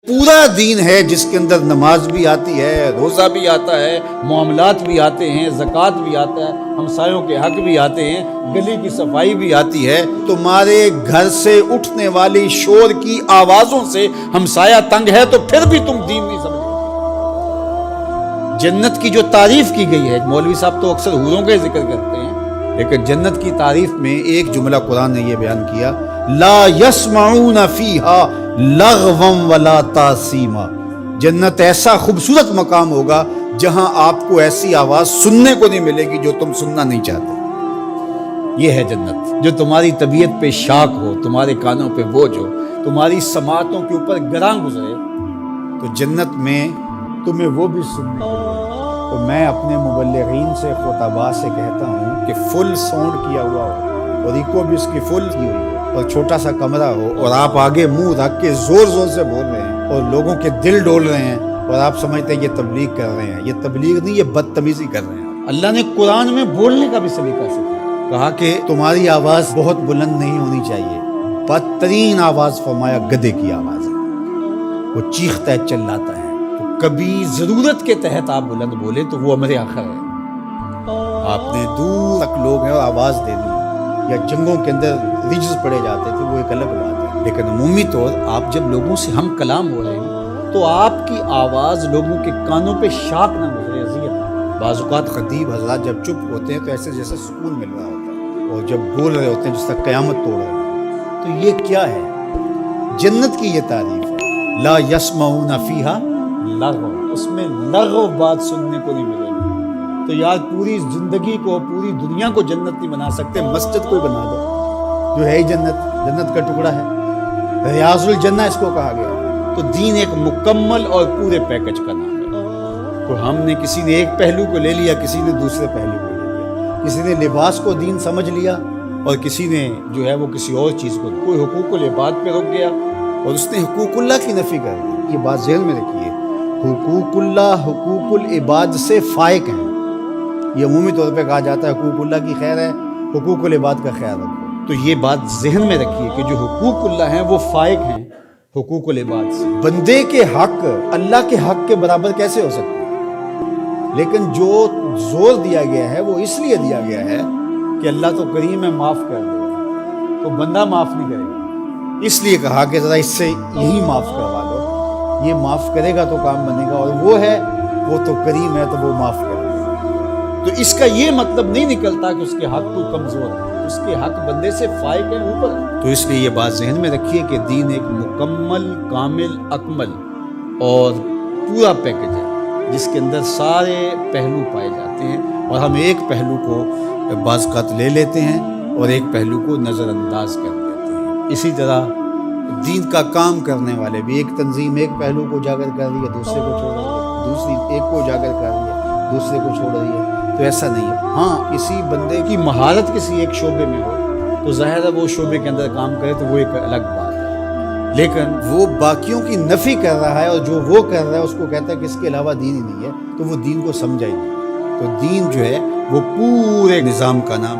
پورا دین ہے جس کے اندر نماز بھی آتی ہے، روزہ بھی آتا ہے، معاملات بھی آتے ہیں، زکوٰۃ بھی آتا ہے، ہمسایوں کے حق بھی آتے ہیں، گلی کی صفائی بھی آتی ہے۔ تمہارے گھر سے اٹھنے والی شور کی آوازوں سے ہمسایہ تنگ ہے تو پھر بھی تم دین نہیں سمجھے۔ جنت کی جو تعریف کی گئی ہے، مولوی صاحب تو اکثر حوروں کا ذکر کرتے ہیں، لیکن جنت کی تعریف میں ایک جملہ قرآن نے یہ بیان کیا، لا یسمعون فیہا لغوا ولا تاثیما۔ جنت ایسا خوبصورت مقام ہوگا جہاں آپ کو ایسی آواز سننے کو نہیں ملے گی جو تم سننا نہیں چاہتے۔ یہ ہے جنت، جو تمہاری طبیعت پہ شاک ہو، تمہارے کانوں پہ بوجھ ہو، تمہاری سماعتوں کے اوپر گراں گزرے، تو جنت میں تمہیں وہ بھی سننے کو ملے۔ تو میں اپنے مبلغین سے خطباء سے کہتا ہوں کہ فل ساؤنڈ کیا ہوا ہو اور ایکو بھی اس کی فل کی ہوئی ہو اور چھوٹا سا کمرہ ہو اور آپ آگے منہ رکھ کے زور زور سے بول رہے ہیں اور لوگوں کے دل ڈول رہے ہیں اور آپ سمجھتے ہیں یہ تبلیغ کر رہے ہیں۔ یہ تبلیغ نہیں، یہ بدتمیزی کر رہے ہیں۔ اللہ نے قرآن میں بولنے کا بھی سلیقہ سکھایا، کہا کہ تمہاری آواز بہت بلند نہیں ہونی چاہیے، بدترین آواز فرمایا گدھے کی آواز ہے، وہ چیختا ہے چلاتا ہے۔ تو کبھی ضرورت کے تحت آپ بلند بولیں تو وہ امر آخر ہے۔ آپ نے دور تک لوگ ہیں اور آواز دینی یا جنگوں کے اندر ریجز پڑے جاتے تھے، وہ ایک الگ بات ہے، لیکن عمومی طور آپ جب لوگوں سے ہم کلام ہو رہے ہیں تو آپ کی آواز لوگوں کے کانوں پہ شاک نہ گزرے، اذیت نہ۔ بعض اوقات خطیب حضرات جب چپ ہوتے ہیں تو ایسے جیسے سکون مل رہا ہوتا ہے، اور جب بول رہے ہوتے ہیں جس طرح قیامت توڑ رہے ہیں۔ تو یہ کیا ہے؟ جنت کی یہ تعریف ہے، لا یسمعون فیہا لغو، اس میں لغو بات سننے کو نہیں ملے گی۔ تو یار پوری زندگی کو، پوری دنیا کو جنت نہیں بنا سکتے، مسجد کوئی بنا دو جو ہے ہی جنت کا ٹکڑا ہے، ریاض الجنہ اس کو کہا گیا۔ تو دین ایک مکمل اور پورے پیکج کا نام ہے۔ تو ہم نے کسی نے ایک پہلو کو لے لیا، کسی نے دوسرے پہلو کو لے لیا، کسی نے لباس کو دین سمجھ لیا اور کسی نے جو ہے وہ کسی اور چیز کو، کوئی حقوق العباد پہ رک گیا اور اس نے حقوق اللہ کی نفی کر دی۔ یہ بات ذہن میں رکھیے، حقوق اللہ حقوق العباد سے فائق ہیں۔ یہ عمومی طور پہ کہا جاتا ہے حقوق اللہ کی خیر ہے، حقوق العباد کا خیال رکھو۔ تو یہ بات ذہن میں رکھیے کہ جو حقوق اللہ ہیں وہ فائق ہیں حقوق العباد سے۔ بندے کے حق اللہ کے حق کے برابر کیسے ہو سکتے ہیں؟ لیکن جو زور دیا گیا ہے وہ اس لیے دیا گیا ہے کہ اللہ تو کریم ہے، معاف کر دے گا، تو بندہ معاف نہیں کرے گا، اس لیے کہا کہ ذرا اس سے یہی معاف کروا دو، یہ معاف کرے گا تو کام بنے گا، اور وہ تو کریم ہے تو وہ معاف کرے گا۔ تو اس کا یہ مطلب نہیں نکلتا کہ اس کے حق کوئی کمزور ہے، اس کے حق بندے سے فائق ہے، اوپر ہے۔ تو اس لیے یہ بات ذہن میں رکھیے کہ دین ایک مکمل، کامل، اکمل اور پورا پیکج ہے جس کے اندر سارے پہلو پائے جاتے ہیں، اور ہم ایک پہلو کو بعض اوقات لے لیتے ہیں اور ایک پہلو کو نظر انداز کر دیتے ہیں۔ اسی طرح دین کا کام کرنے والے بھی، ایک تنظیم ایک پہلو کو اجاگر کر رہی ہے، دوسرے کو چھوڑ رہی ہے، دوسری ایک کو اجاگر کر رہی ہے، دوسرے کو چھوڑ رہی ہے۔ تو ایسا نہیں ہے۔ ہاں، کسی بندے کی مہارت کسی ایک شعبے میں ہو تو ظاہر ہے وہ شعبے کے اندر کام کرے تو وہ ایک الگ بات ہے، لیکن وہ باقیوں کی نفی کر رہا ہے اور جو وہ کر رہا ہے اس کو کہتا ہے کہ اس کے علاوہ دین ہی نہیں ہے، تو وہ دین کو سمجھا ہی نہیں۔ تو دین جو ہے وہ پورے نظام کا نام